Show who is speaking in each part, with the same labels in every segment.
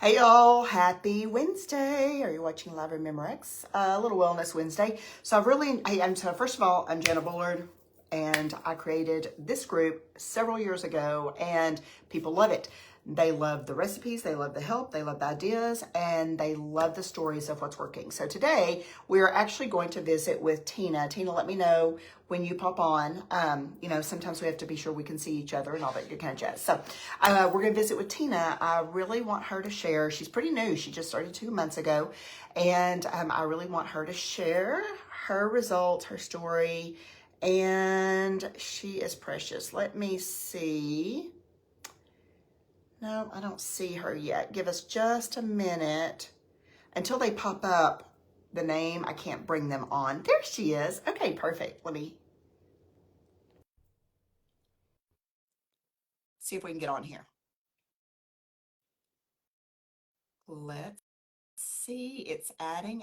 Speaker 1: Hey y'all, happy Wednesday. Are you watching Live Remember X? A little Wellness Wednesday. So first of all, I'm Jenna Bullard, and I created this group several years ago, and people love it. They love the recipes, they love the help, they love the ideas, and they love the stories of what's working. So today we are actually going to visit with Tina. Tina, let me know when you pop on. Sometimes we have to be sure we can see each other and all that good kind of jazz. So we're going to visit with Tina. I really want her to share. She's pretty new. She just started 2 months ago. And I really want her to share her results, her story. And she is precious. Let me see. No, I don't see her yet. Give us just a minute. Until they pop up the name, I can't bring them on. There she is. Okay, perfect. Let me see if we can get on here. Let's see. It's adding.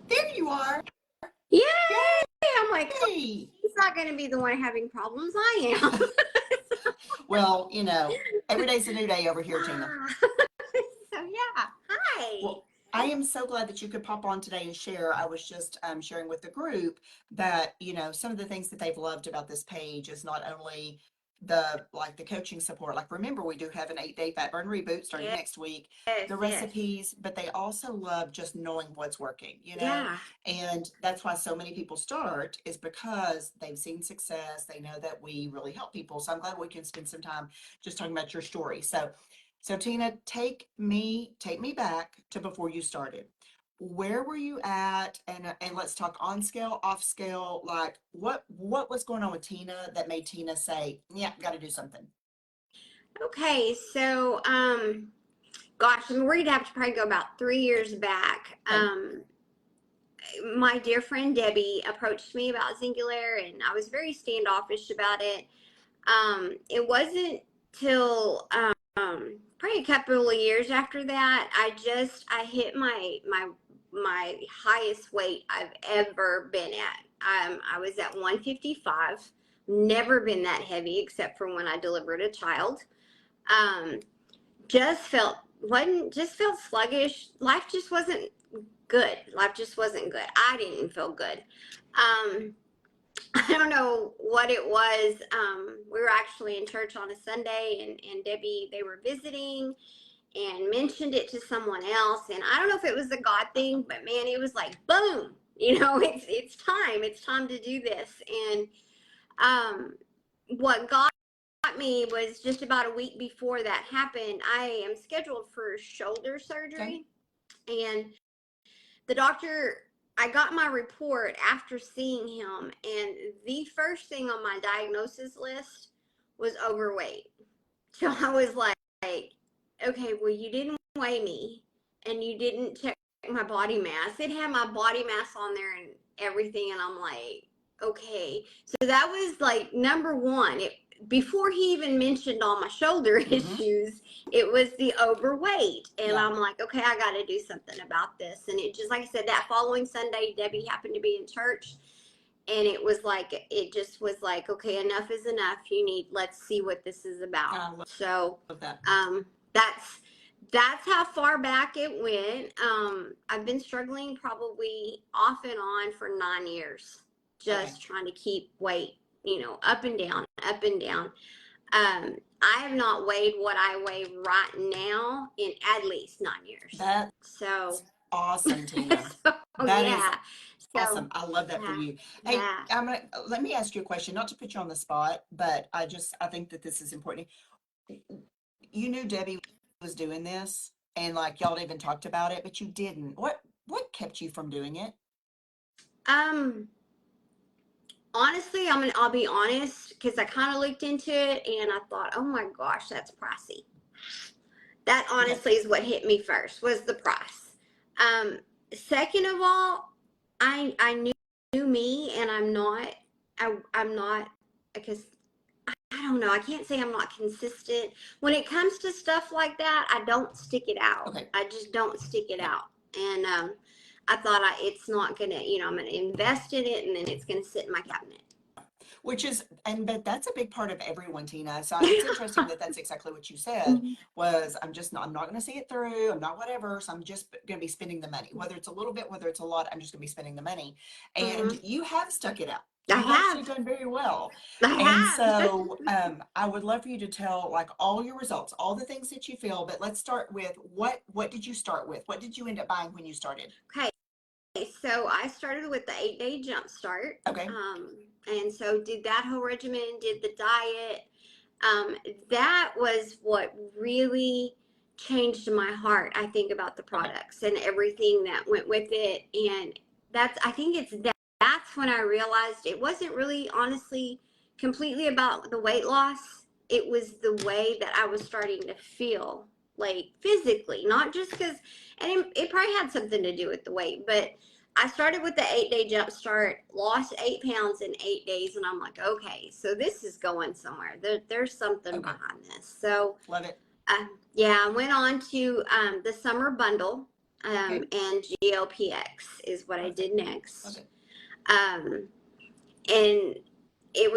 Speaker 1: There you are.
Speaker 2: Yay! I'm like, oh,
Speaker 1: Hey.
Speaker 2: he's not going to be the one having problems. I am.
Speaker 1: Well, every day's a new day over here, Tina.
Speaker 2: So yeah, hi.
Speaker 1: Well, I am so glad that you could pop on today and share. I was just sharing with the group that, some of the things that they've loved about this page is not only the coaching support. Like, remember, we do have an 8-day fat burn reboot starting next week. The recipes, but they also love just knowing what's working,
Speaker 2: Yeah.
Speaker 1: And that's why so many people start, is because they've seen success. They know that we really help people. So I'm glad we can spend some time just talking about your story. So Tina, take me back to before you started. Where were you at? And let's talk on scale, off scale. Like, what was going on with Tina that made Tina say, "Yeah, got to do something"?
Speaker 2: Okay, so gosh, we're going to have to probably go about 3 years back.
Speaker 1: Okay.
Speaker 2: My dear friend Debbie approached me about Xyngular, and I was very standoffish about it. It wasn't till probably a couple of years after that I hit my highest weight I've ever been at. I was at 155. Never been that heavy except for when I delivered a child. Um, just felt sluggish. Life just wasn't good. Life just wasn't good. I didn't feel good. I don't know what it was. We were actually in church on a Sunday, and Debbie, they were visiting and mentioned it to someone else. And I don't know if it was a God thing, but man, it was like, boom, it's time. It's time to do this. And what got me was just about a week before that happened, I am scheduled for shoulder surgery. Okay. And the doctor, I got my report after seeing him, and the first thing on my diagnosis list was overweight. So I was like, okay, well, you didn't weigh me and you didn't check my body mass. It had my body mass on there and everything, and I'm like, okay. So that was like number one. Before he even mentioned all my shoulder issues, it was the overweight. And I'm like, okay, I got to do something about this. And it just, like I said, that following Sunday, Debbie happened to be in church. And it just was like, okay, enough is enough. Let's see what this is about. So that's how far back it went. I've been struggling probably off and on for 9 years, just trying to keep weight, up and down, up and down. I have not weighed what I weigh right now in at least 9 years.
Speaker 1: That's awesome, Tina. That is awesome. I love that for you. Hey, let me ask you a question, not to put you on the spot, but I think that this is important. You knew Debbie was doing this, and like y'all even talked about it, but you didn't. What kept you from doing it?
Speaker 2: Honestly, I'll be honest, because I kind of looked into it and I thought, oh my gosh, that's pricey. That honestly is what hit me first, was the price. Second of all, I knew me, and I'm not, because I don't know, I can't say I'm not consistent. When it comes to stuff like that, I don't stick it out. Okay. I just don't stick it out. And I thought it's not gonna, I'm gonna invest in it, and then it's gonna sit in my cabinet.
Speaker 1: Which is, but that's a big part of everyone, Tina. So it's interesting that that's exactly what you said
Speaker 2: Mhm.
Speaker 1: was, I'm not going to see it through. I'm not whatever. So I'm just going to be spending the money, whether it's a little bit, whether it's a lot, I'm just going to be spending the money. And
Speaker 2: Mhm.
Speaker 1: you have stuck it out.
Speaker 2: I
Speaker 1: You've actually
Speaker 2: have.
Speaker 1: done very well. And
Speaker 2: I have.
Speaker 1: so I would love for you to tell like all your results, all the things that you feel, but let's start with what did you start with? What did you end up buying when you started?
Speaker 2: Okay. So I started with the 8 day jump start.
Speaker 1: Okay.
Speaker 2: And so did that whole regimen, did the diet. Um, that was what really changed my heart, I think, about the
Speaker 1: Okay.
Speaker 2: products and everything that went with it. And I think that's when I realized it wasn't really, honestly, completely about the weight loss. It was the way that I was starting to feel, like physically, not just because, and it probably had something to do with the weight, but I started with the 8 day jump start, lost 8 pounds in 8 days, and I'm like, okay, so this is going somewhere. There's something
Speaker 1: Okay.
Speaker 2: behind this. So,
Speaker 1: Love it.
Speaker 2: yeah, I went on to the summer bundle,
Speaker 1: Okay.
Speaker 2: and GLPX is what I did
Speaker 1: Perfect. Love
Speaker 2: next.
Speaker 1: it.
Speaker 2: Um, and it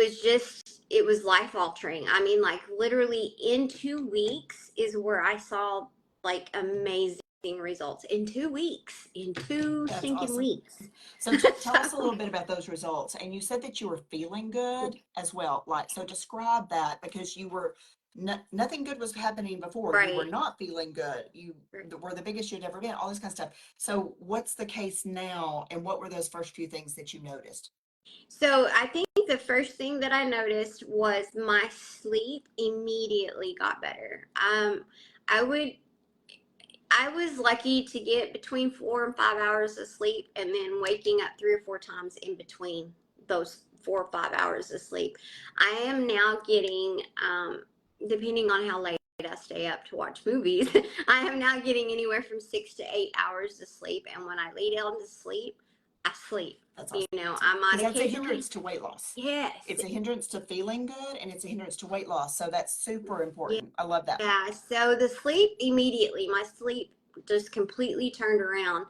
Speaker 2: was life altering. I mean, like literally in 2 weeks is where I saw like amazing results. In 2 weeks, in two
Speaker 1: That's
Speaker 2: stinking
Speaker 1: awesome.
Speaker 2: weeks.
Speaker 1: So tell us a
Speaker 2: So,
Speaker 1: little bit about those results. And you said that you were feeling good as well. Like, so describe that because you were nothing good was happening before. You were
Speaker 2: right.
Speaker 1: not feeling good. You were the biggest you'd ever been, all this kind of stuff. So what's the case now? And what were those first few things that you noticed?
Speaker 2: So I think the first thing that I noticed was my sleep immediately got better. I would I was lucky to get between 4 and 5 hours of sleep and then waking up 3 or 4 times in between those 4 or 5 hours of sleep. I am now getting, depending on how late I stay up to watch movies, I am now getting anywhere from 6 to 8 hours of sleep. And when I lay down to sleep, I sleep.
Speaker 1: That's
Speaker 2: You
Speaker 1: awesome.
Speaker 2: know, I
Speaker 1: Because
Speaker 2: might
Speaker 1: that's a
Speaker 2: occasionally,
Speaker 1: hindrance to weight loss.
Speaker 2: yes,
Speaker 1: It's a hindrance to feeling good and it's a hindrance to weight loss. So that's super
Speaker 2: yeah.
Speaker 1: important. I love that.
Speaker 2: Yeah, so the sleep immediately, my sleep just completely turned around.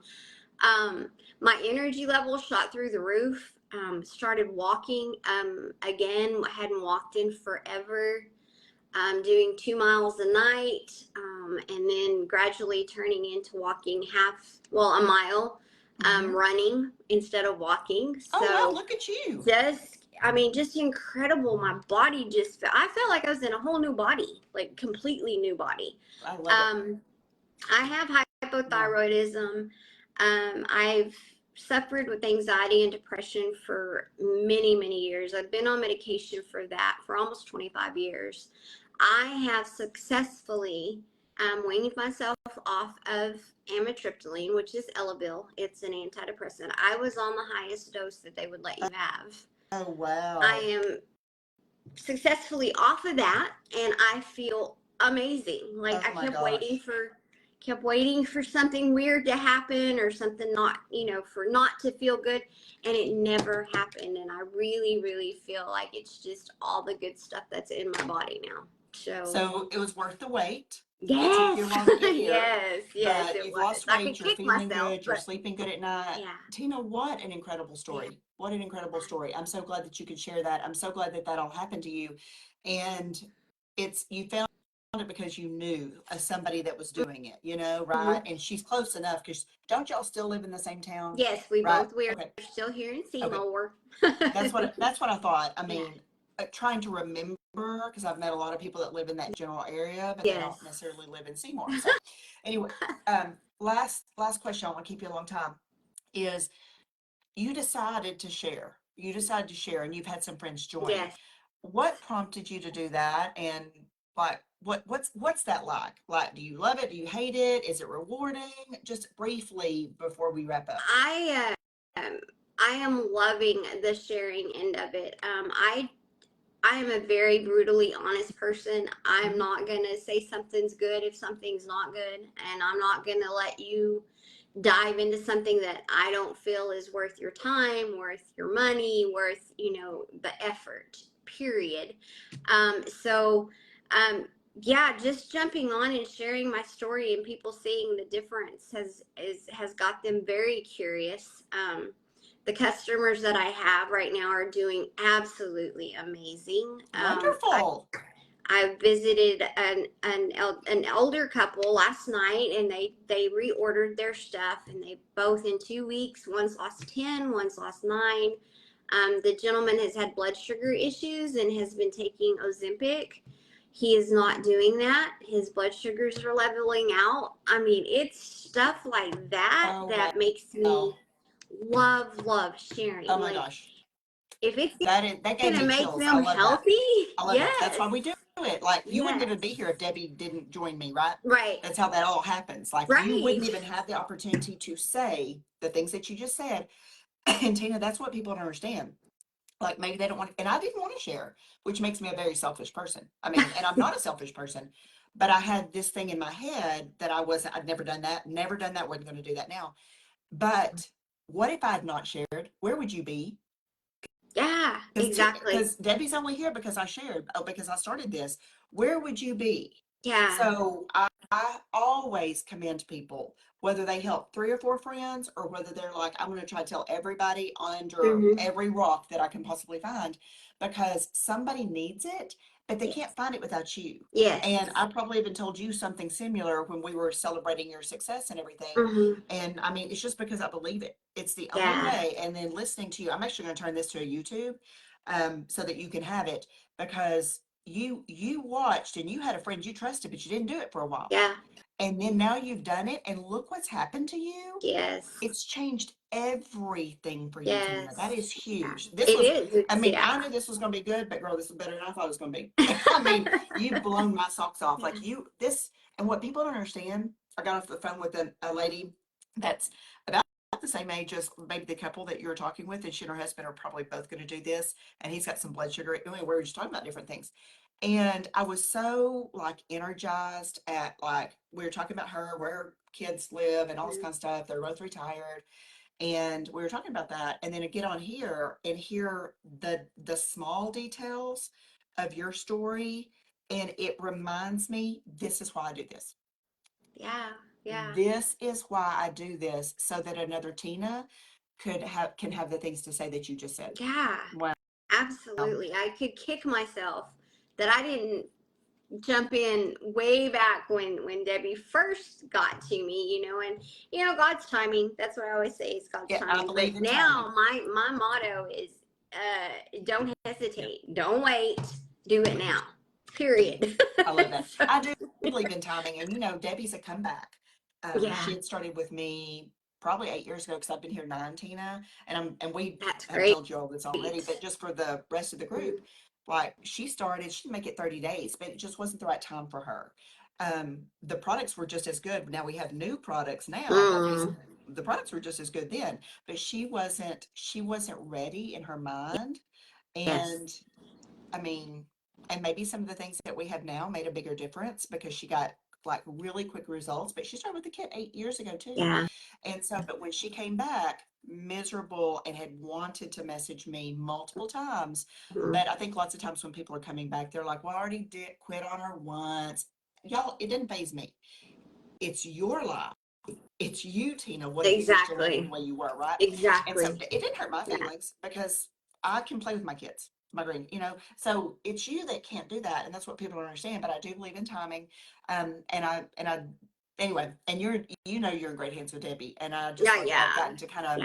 Speaker 2: Um, my energy level shot through the roof. Started walking again. Hadn't walked in forever. Doing 2 miles a night, and then gradually turning into walking a mile,
Speaker 1: Hmm.
Speaker 2: running instead of walking.
Speaker 1: Oh, wow.
Speaker 2: So
Speaker 1: Look at you.
Speaker 2: just incredible. My body I felt like I was in a whole new body, like completely new body.
Speaker 1: I love it.
Speaker 2: Um, I have
Speaker 1: Wow.
Speaker 2: hypothyroidism. I've suffered with anxiety and depression for many, many years. I've been on medication for that for almost 25 years. I have successfully weaned myself off of amitriptyline, which is Elavil. It's an antidepressant. I was on the highest dose that they would let you have.
Speaker 1: Oh,
Speaker 2: I
Speaker 1: wow.
Speaker 2: am successfully off of that, and I feel amazing. Like
Speaker 1: Oh
Speaker 2: I
Speaker 1: my gosh.
Speaker 2: kept waiting for something weird to happen or something not, for not to feel good, and it never happened. And I really, really feel like it's just all the good stuff that's in my body now. So
Speaker 1: So it was worth the wait. It took
Speaker 2: yes,
Speaker 1: you a while to get here,
Speaker 2: yes,
Speaker 1: but
Speaker 2: it
Speaker 1: you've
Speaker 2: was.
Speaker 1: lost
Speaker 2: I
Speaker 1: weight,
Speaker 2: could
Speaker 1: you're
Speaker 2: kick
Speaker 1: feeling
Speaker 2: myself,
Speaker 1: good, you're
Speaker 2: but
Speaker 1: sleeping good at night.
Speaker 2: yeah,
Speaker 1: Tina, what an incredible
Speaker 2: yeah.
Speaker 1: story. What an incredible story. I'm so glad that you could share that. I'm so glad that that all happened to you. And you found it because you knew somebody that was doing it, right?
Speaker 2: Mhm.
Speaker 1: And she's close enough because don't y'all still live in the same town?
Speaker 2: Yes,
Speaker 1: Right.
Speaker 2: we are
Speaker 1: Okay.
Speaker 2: still here in
Speaker 1: Okay.
Speaker 2: Seymour.
Speaker 1: That's what I thought. I
Speaker 2: Yeah.
Speaker 1: mean, trying to remember because I've met a lot of people that live in that general area, but they
Speaker 2: Yes.
Speaker 1: don't necessarily live in Seymour. So, anyway, last question. I want to keep you a long time. Is you decided to share? You decided to share, and you've had some friends join.
Speaker 2: Yes.
Speaker 1: What prompted you to do that? And like, what's that like? Like, do you love it? Do you hate it? Is it rewarding? Just briefly before we wrap up.
Speaker 2: I am loving the sharing end of it. I am a very brutally honest person. I'm
Speaker 1: Hmm.
Speaker 2: not gonna say something's good if something's not good, and I'm not gonna let you dive into something that I don't feel is worth your time, worth your money, worth the effort. Period. So, um, yeah, just jumping on and sharing my story and people seeing the difference has got them very curious. The customers that I have right now are doing absolutely amazing.
Speaker 1: Wonderful.
Speaker 2: I visited an older couple last night, and they reordered their stuff, and they both in 2 weeks. One's lost 10, one's lost 9. The gentleman has had blood sugar issues and has been taking Ozempic. He is not doing that. His blood sugars are leveling out. I mean, it's stuff like that
Speaker 1: Oh,
Speaker 2: that makes
Speaker 1: wow.
Speaker 2: me love sharing.
Speaker 1: Oh my
Speaker 2: Like,
Speaker 1: gosh.
Speaker 2: if it's
Speaker 1: That gave
Speaker 2: gonna
Speaker 1: me
Speaker 2: make
Speaker 1: chills. I
Speaker 2: them
Speaker 1: love that.
Speaker 2: healthy,
Speaker 1: I love that. That's
Speaker 2: yes,
Speaker 1: why we do it. Like, you wouldn't
Speaker 2: yes,
Speaker 1: even be here if Debbie didn't join me, right?
Speaker 2: right,
Speaker 1: That's how that all happens. Like, you
Speaker 2: right,
Speaker 1: wouldn't even have the opportunity to say the things that you just said. And Tina, that's what people don't understand. Like, maybe they don't want, and I didn't want to share, which makes me a very selfish person. I mean, and I'm not a selfish person, but I had this thing in my head that I'd never done that, wasn't going to do that now. But what if I had not shared? Where would you be?
Speaker 2: yeah, exactly,
Speaker 1: Because Debbie's only here because I shared, because I started this. Where would you be?
Speaker 2: yeah,
Speaker 1: So I always commend people, whether they help 3 or 4 friends or whether they're like, I'm going to try to tell everybody under
Speaker 2: mm-hmm.
Speaker 1: every rock that I can possibly find, because somebody needs it, but they
Speaker 2: Yes,
Speaker 1: can't find it without you.
Speaker 2: yes,
Speaker 1: And I probably even told you something similar when we were celebrating your success and everything.
Speaker 2: mm-hmm.
Speaker 1: And I mean, it's just because I believe it. It's the only
Speaker 2: Yeah,
Speaker 1: way. And then listening to you, I'm actually going to turn this to a YouTube, so that you can have it, because you watched and you had a friend you trusted, but you didn't do it for a while.
Speaker 2: yeah,
Speaker 1: And then now you've done it, and look what's happened to you.
Speaker 2: yes,
Speaker 1: It's changed everything for you, Tina. That
Speaker 2: yes,
Speaker 1: is
Speaker 2: yeah,
Speaker 1: huge. This
Speaker 2: it
Speaker 1: was,
Speaker 2: is,
Speaker 1: I
Speaker 2: it's,
Speaker 1: mean,
Speaker 2: yeah,
Speaker 1: I knew this was going to be good, but girl, this is better than I thought it was going to be. I mean, you've blown my socks off.
Speaker 2: yeah,
Speaker 1: Like, and what people don't understand, I got off the phone with a lady that's about the same age as maybe the couple that you're talking with, and she and her husband are probably both going to do this. And he's got some blood sugar. I mean, we were just talking about different things. And I was so like energized at, like, we were talking about her, where her kids live and all this
Speaker 2: mm,
Speaker 1: kind of stuff. They're both retired. And we were talking about that. And then to get on here and hear the small details of your story. And it reminds me, this is why I do this.
Speaker 2: yeah, yeah,
Speaker 1: This is why I do this, so that another Tina can have the things to say that you just said.
Speaker 2: yeah,
Speaker 1: Wow.
Speaker 2: absolutely. I could kick myself that I didn't jump in way back when Debbie first got to me, and God's timing. That's what I always say, is God's
Speaker 1: Yeah, I
Speaker 2: timing. But
Speaker 1: believe in timing.
Speaker 2: now my motto is, don't hesitate, don't wait, do it now. Period.
Speaker 1: I love that.
Speaker 2: So,
Speaker 1: I do believe in timing. And Debbie's a comeback.
Speaker 2: yeah,
Speaker 1: She had started with me probably 8 years ago, because I've been here 9, Tina. And we
Speaker 2: that's
Speaker 1: have
Speaker 2: great.
Speaker 1: told you all this already, but just for the rest of the group, like, she didn't make it 30 days, but it just wasn't the right time for her. The products were just as good. Now we have new products now, but
Speaker 2: Mm,
Speaker 1: the products were just as good then, but she wasn't ready in her mind.
Speaker 2: yes,
Speaker 1: And I mean, and maybe some of the things that we have now made a bigger difference, because she got like really quick results, but she started with the kit 8 years ago too.
Speaker 2: yeah,
Speaker 1: And so, but when she came back miserable and had wanted to message me multiple times,
Speaker 2: mm,
Speaker 1: but I think lots of times when people are coming back, they're like, well, I already did quit on her once. Y'all, it didn't phase me. It's your life. It's you, Tina. What if you were still living the
Speaker 2: exactly,
Speaker 1: way you were, right? And so
Speaker 2: exactly.
Speaker 1: it didn't hurt my
Speaker 2: Yeah,
Speaker 1: feelings, because I can play with my kids, my green. So it's you that can't do that. And that's what people don't understand. But I do believe in timing. Anyway, and you're in great hands with Debbie. And I just
Speaker 2: yeah,
Speaker 1: love that I've
Speaker 2: yeah,
Speaker 1: gotten to kind of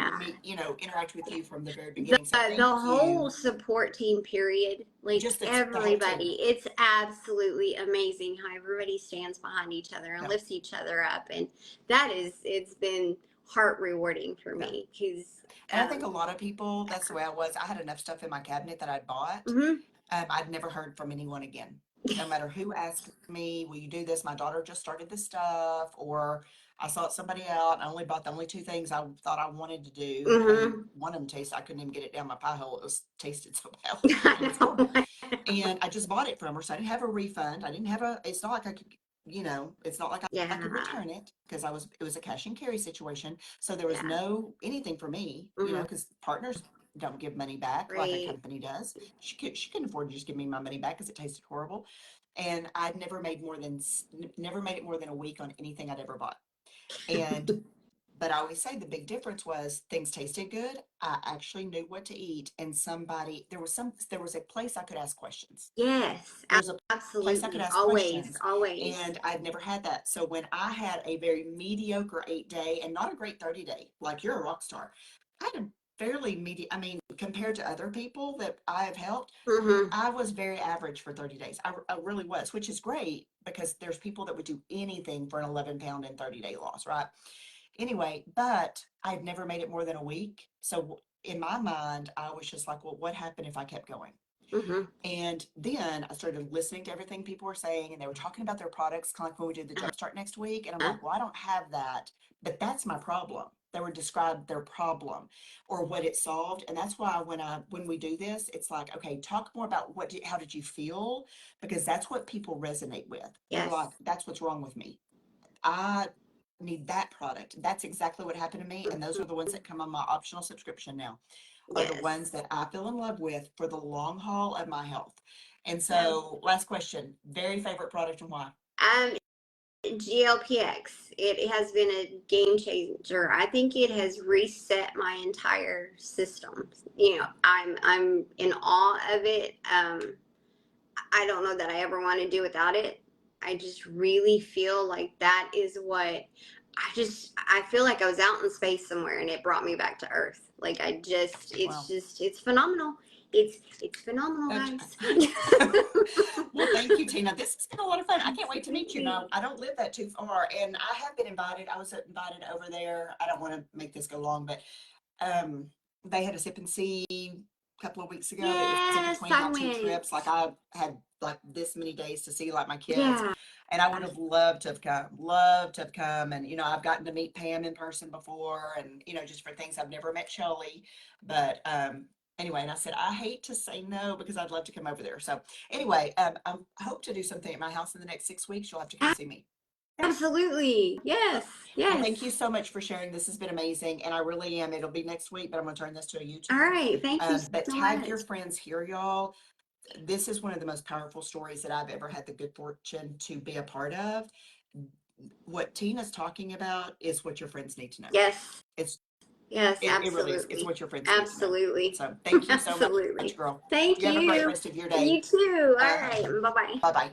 Speaker 2: yeah.
Speaker 1: interact with you from the very
Speaker 2: the
Speaker 1: beginning. So
Speaker 2: the
Speaker 1: thank
Speaker 2: whole
Speaker 1: you.
Speaker 2: support team, period, like
Speaker 1: Just the whole team.
Speaker 2: everybody, it's absolutely amazing how everybody stands behind each other and
Speaker 1: Yeah.
Speaker 2: lifts each other up, and it's been heart rewarding for
Speaker 1: Yeah.
Speaker 2: me, because
Speaker 1: And I think a lot of people, that's the way I was. I had enough stuff in my cabinet that I'd bought.
Speaker 2: hmm
Speaker 1: I'd never heard from anyone again. No matter who asked me, will you do this? My daughter just started this stuff, or I saw it somebody out. I only bought the only 2 things I thought I wanted to do. And
Speaker 2: hmm
Speaker 1: one of them tasted, I couldn't even get it down my pie hole. It was tasted so bad. It
Speaker 2: I
Speaker 1: was
Speaker 2: know.
Speaker 1: horrible. And I just bought it from her. So I didn't have a refund. I didn't have it's not like I could, it's not like I could
Speaker 2: Yeah,
Speaker 1: return it, because it was a cash and carry situation. So there was
Speaker 2: yeah,
Speaker 1: no anything for me,
Speaker 2: hmm
Speaker 1: because partners don't give money back like a
Speaker 2: great.
Speaker 1: company does. She couldn't afford to just give me my money back because it tasted horrible. And I'd never made it more than a week on anything I'd ever bought. And But I always say the big difference was things tasted good. I actually knew what to eat, and there was a place I could ask questions.
Speaker 2: Yes,
Speaker 1: There was a place I could
Speaker 2: absolutely.
Speaker 1: ask
Speaker 2: Always,
Speaker 1: questions,
Speaker 2: always.
Speaker 1: and I'd never had that. So when I had a very mediocre 8 day and not a great 30 day, like you're a rock star, I had a fairly I mean, compared to other people that I have helped,
Speaker 2: Mm-hmm.
Speaker 1: I was very average for 30 days. I really was, which is great because there's people that would do anything for an 11 pound and 30 day loss, right? Anyway, but I'd never made it more than a week. So in my mind, I was just like, well, what happened if I kept going?
Speaker 2: Mm-hmm.
Speaker 1: And then I started listening to everything people were saying, and they were talking about their products, kind of like when we did the Jumpstart next week. And I'm
Speaker 2: Uh-huh.
Speaker 1: like, well, I don't have that, but that's my problem. They would describe their problem or what it solved. And that's why when we do this, it's like, okay, talk more about how did you feel? Because that's what people resonate with. They're
Speaker 2: Yes.
Speaker 1: like, that's what's wrong with me. I need that product. That's exactly what happened to me. And those are the ones that come on my optional subscription now, are the
Speaker 2: Yes.
Speaker 1: ones that I fell in love with for the long haul of my health. And
Speaker 2: Yeah.
Speaker 1: so, last question, very favorite product and why?
Speaker 2: Um, GLPX. It has been a game changer. I think it has reset my entire system. You know, I'm in awe of it. I don't know that I ever want to do without it. I just really feel like that is what I feel like I was out in space somewhere and it brought me back to Earth. Like
Speaker 1: Wow.
Speaker 2: it's phenomenal. It's phenomenal,
Speaker 1: That's-
Speaker 2: guys.
Speaker 1: well, thank you, Tina. This has been a lot of fun. I can't wait to meet you.
Speaker 2: Absolutely.
Speaker 1: No, I don't live that too far, and I have been invited. I was invited over there. I don't want to make this go long, but um, they had a sip and see a couple of weeks ago, but it was in
Speaker 2: Yes,
Speaker 1: between
Speaker 2: I
Speaker 1: my two
Speaker 2: went.
Speaker 1: trips. Like I had like this many days to see like my kids,
Speaker 2: Yeah.
Speaker 1: and I would have loved to have come. And I've gotten to meet Pam in person before, and just for things I've never met Shelley, but anyway, and I said I hate to say no because I'd love to come over there. So anyway, I hope to do something at my house in the next 6 weeks. You'll have to come see me. Okay.
Speaker 2: Absolutely. Yes.
Speaker 1: Well,
Speaker 2: Yes.
Speaker 1: thank you so much for sharing. This has been amazing, and I really am. It'll be next week, but I'm going to turn this to a
Speaker 2: All
Speaker 1: YouTube.
Speaker 2: right. Thank you
Speaker 1: But
Speaker 2: so
Speaker 1: tag your
Speaker 2: much.
Speaker 1: friends here, y'all. This is one of the most powerful stories that I've ever had the good fortune to be a part of. What Tina's talking about is what your friends need to know.
Speaker 2: Yes.
Speaker 1: It's
Speaker 2: Yes,
Speaker 1: it really is. It's
Speaker 2: absolutely.
Speaker 1: what your friends need to know.
Speaker 2: Absolutely.
Speaker 1: So thank you so much,
Speaker 2: Absolutely.
Speaker 1: girl.
Speaker 2: Thank
Speaker 1: You have a great
Speaker 2: you.
Speaker 1: rest of your
Speaker 2: You
Speaker 1: day.
Speaker 2: too. All
Speaker 1: Uh-huh.
Speaker 2: right. Bye bye.
Speaker 1: Bye bye.